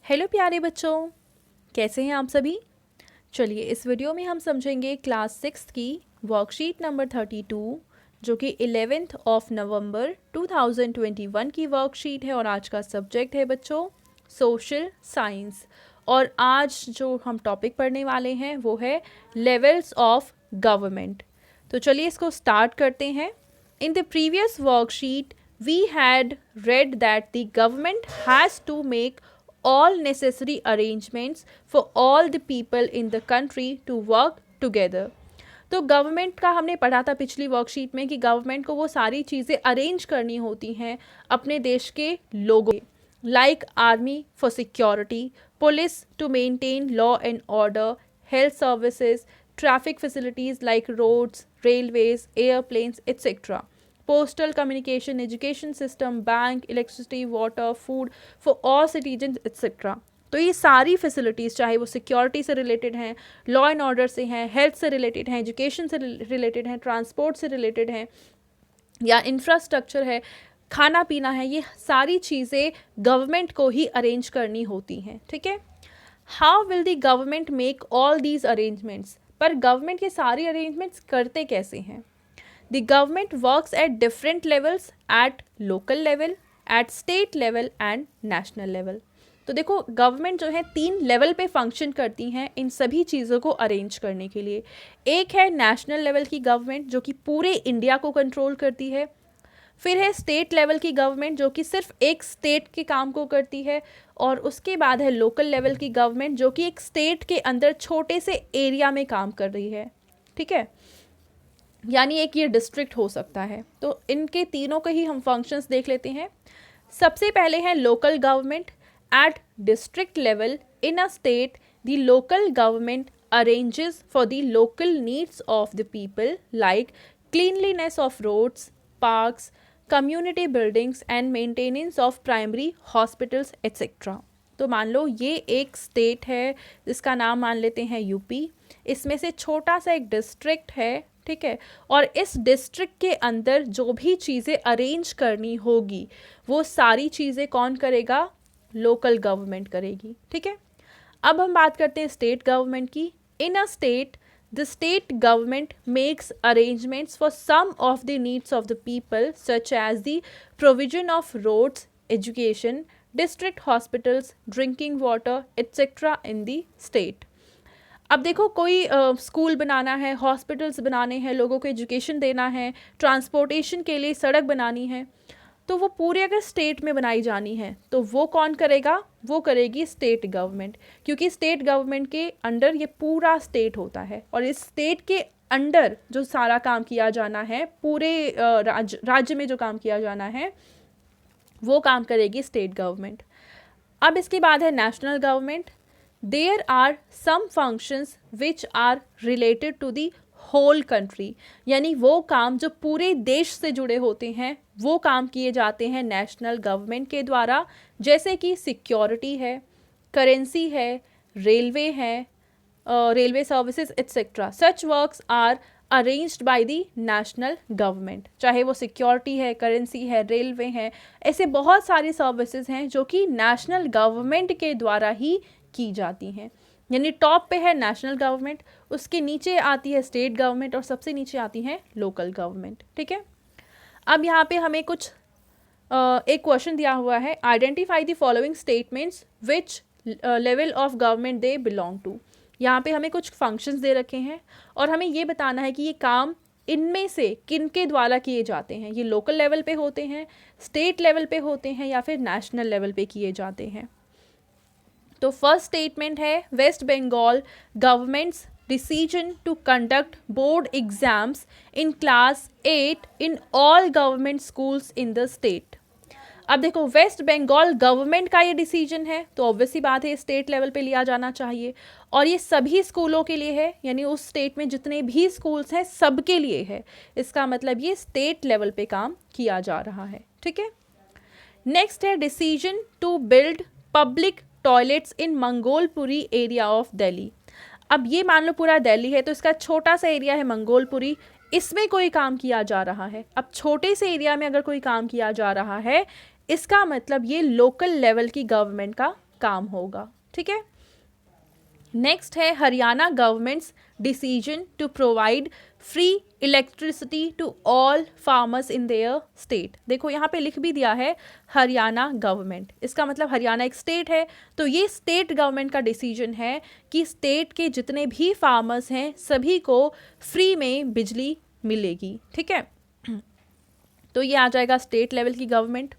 Hello प्यारे बच्चों, कैसे हैं आप सभी। चलिए इस वीडियो में हम समझेंगे क्लास 6 की वर्कशीट नंबर 32 जो कि 11th ऑफ नवंबर 2021 की वर्कशीट है और आज का सब्जेक्ट है बच्चों सोशल साइंस। और आज जो हम टॉपिक पढ़ने वाले हैं वो है लेवल्स ऑफ गवर्नमेंट। तो चलिए इसको स्टार्ट करते हैं। In the previous worksheet we had read that the government has to make all necessary arrangements for all the people in the country to work together। तो गवर्नमेंट का हमने पढ़ा था पिछली वर्कशीट में कि गवर्नमेंट को वो सारी चीज़ें अरेंज करनी होती हैं अपने देश के लोगों, like army for security, police to maintain law and order, health services, traffic facilities like roads, railways, airplanes etcetera, postal communication, education system, bank, electricity, water, food for all citizens etc। तो ये सारी facilities चाहे वो security से related हैं, law and order से हैं, health से रिलेटेड हैं, एजुकेशन से रिलेटेड हैं, ट्रांसपोर्ट से रिलेटेड हैं या इंफ्रास्ट्रक्चर है, खाना पीना है, ये सारी चीज़ें गवर्नमेंट को ही अरेंज करनी होती हैं। ठीक है, how will the government make all these arrangements, पर गवर्नमेंट ये सारी अरेंजमेंट्स करते कैसे हैं। The government works at different levels, at local level, at state level and national level। तो देखो गवर्नमेंट जो है 3 लेवल पे फंक्शन करती हैं इन सभी चीज़ों को अरेंज करने के लिए। एक है नेशनल लेवल की गवर्नमेंट जो कि पूरे इंडिया को कंट्रोल करती है, फिर है स्टेट लेवल की गवर्नमेंट जो कि सिर्फ एक स्टेट के काम को करती है, और उसके बाद है लोकल लेवल की गवर्नमेंट जो कि एक स्टेट के अंदर छोटे से एरिया में काम कर रही है। ठीक है, यानी एक ये डिस्ट्रिक्ट हो सकता है। तो इनके तीनों के ही हम फंक्शंस देख लेते हैं। सबसे पहले है local government. At district level in a state the local government arranges for the local needs of the people like cleanliness of roads, parks, community buildings and maintenance of primary hospitals etcetera. तो मान लो ये एक state है जिसका नाम मान लेते हैं यूपी, इसमें से छोटा सा एक डिस्ट्रिक्ट है। ठीक है, और इस डिस्ट्रिक्ट के अंदर जो भी चीज़ें अरेंज करनी होगी वो सारी चीज़ें कौन करेगा, लोकल गवर्नमेंट करेगी। ठीक है, अब हम बात करते हैं स्टेट गवर्नमेंट की। In a state the state government makes arrangements for some of the needs of the people such as the provision of roads, education, district hospitals, drinking water etcetera in the state. अब देखो कोई school बनाना है, hospitals बनाने हैं, लोगों को education देना है, ट्रांसपोर्टेशन के लिए सड़क बनानी है, तो वो पूरे अगर स्टेट में बनाई जानी है तो वो कौन करेगा, वो करेगी स्टेट गवर्नमेंट, क्योंकि स्टेट गवर्नमेंट के अंडर ये पूरा स्टेट होता है और इस स्टेट के अंडर जो सारा काम किया जाना है, पूरे राज्य में जो काम किया जाना है वो काम करेगी स्टेट गवर्नमेंट। अब इसके बाद है national government. There are some functions which are related to the whole country, यानी वो काम जो पूरे देश से जुड़े होते हैं वो काम किए जाते हैं नेशनल गवर्नमेंट के द्वारा, जैसे कि सिक्योरिटी है, करेंसी है, रेलवे है, railway services etcetera. Such works are arranged by the national government, चाहे वो सिक्योरिटी है, करेंसी है, रेलवे है, ऐसे बहुत सारी सर्विसेज हैं जो कि नेशनल गवर्नमेंट के द्वारा ही की जाती हैं। यानी टॉप पे है नेशनल गवर्नमेंट, उसके नीचे आती है स्टेट गवर्नमेंट और सबसे नीचे आती है लोकल गवर्नमेंट। ठीक है, अब यहाँ पे हमें कुछ एक क्वेश्चन दिया हुआ है, identify the following statements which level of government they belong to. यहाँ पे हमें कुछ फंक्शंस दे रखे हैं और हमें ये बताना है कि ये काम इनमें से किन के द्वारा किए जाते हैं, ये लोकल लेवल पे होते हैं, स्टेट लेवल पे होते हैं या फिर नेशनल लेवल पे किए जाते हैं। तो फर्स्ट स्टेटमेंट है West Bengal government's decision to conduct board exams in class 8 in all government schools in the state. अब देखो वेस्ट बंगाल गवर्नमेंट का ये डिसीजन है तो ऑब्वियसली बात है स्टेट लेवल पे लिया जाना चाहिए, और ये सभी स्कूलों के लिए है, यानी उस स्टेट में जितने भी स्कूल्स हैं सबके लिए है। इसका मतलब ये स्टेट लेवल पे काम किया जा रहा है। ठीक है, नेक्स्ट है decision to build public toilets in Mangolpuri area of Delhi. अब ये मान लो पूरा दिल्ली है तो इसका छोटा सा एरिया है मंगोलपुरी, इसमें कोई काम किया जा रहा है। अब छोटे से एरिया में अगर कोई काम किया जा रहा है इसका मतलब ये लोकल लेवल की गवर्नमेंट का काम होगा। ठीक है, नेक्स्ट है Haryana government's decision to provide free electricity to all farmers in their state. देखो यहाँ पे लिख भी दिया है हरियाणा गवर्नमेंट, इसका मतलब हरियाणा एक स्टेट है, तो ये स्टेट गवर्नमेंट का डिसीजन है कि स्टेट के जितने भी फार्मर्स हैं सभी को फ्री में बिजली मिलेगी। ठीक है, तो ये आ जाएगा स्टेट लेवल की गवर्नमेंट।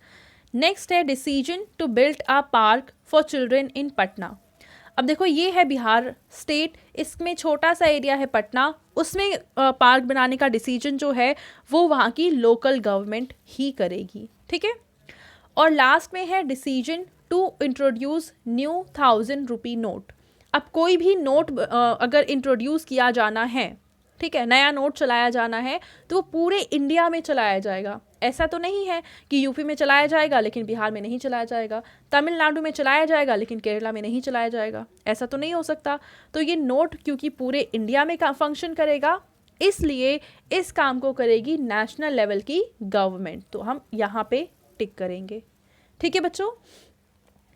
नेक्स्ट है decision to build a park for children in Patna. अब देखो ये है बिहार स्टेट, इसमें छोटा सा एरिया है पटना, उसमें पार्क बनाने का डिसीजन जो है वो वहाँ की लोकल गवर्नमेंट ही करेगी। ठीक है, और लास्ट में है decision to introduce new 1000 rupee note. अब कोई भी नोट अगर इंट्रोड्यूस किया जाना है, ठीक है, नया नोट चलाया जाना है, तो वो पूरे इंडिया में चलाया जाएगा। ऐसा तो नहीं है कि यूपी में चलाया जाएगा लेकिन बिहार में नहीं चलाया जाएगा, तमिलनाडु में चलाया जाएगा लेकिन केरला में नहीं चलाया जाएगा, ऐसा तो नहीं हो सकता। तो ये नोट क्योंकि पूरे इंडिया में का फंक्शन करेगा, इसलिए इस काम को करेगी नेशनल लेवल की गवर्नमेंट, तो हम यहाँ पे टिक करेंगे। ठीक है बच्चों,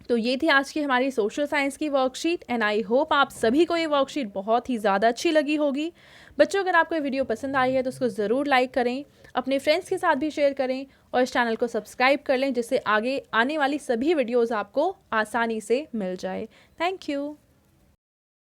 तो ये थी आज की हमारी सोशल साइंस की वर्कशीट एंड आई होप आप सभी को ये वर्कशीट बहुत ही ज़्यादा अच्छी लगी होगी। बच्चों अगर आपको ये वीडियो पसंद आई है तो उसको ज़रूर लाइक करें, अपने फ्रेंड्स के साथ भी शेयर करें और इस चैनल को सब्सक्राइब कर लें जिससे आगे आने वाली सभी वीडियोज़ आपको आसानी से मिल जाए। Thank you.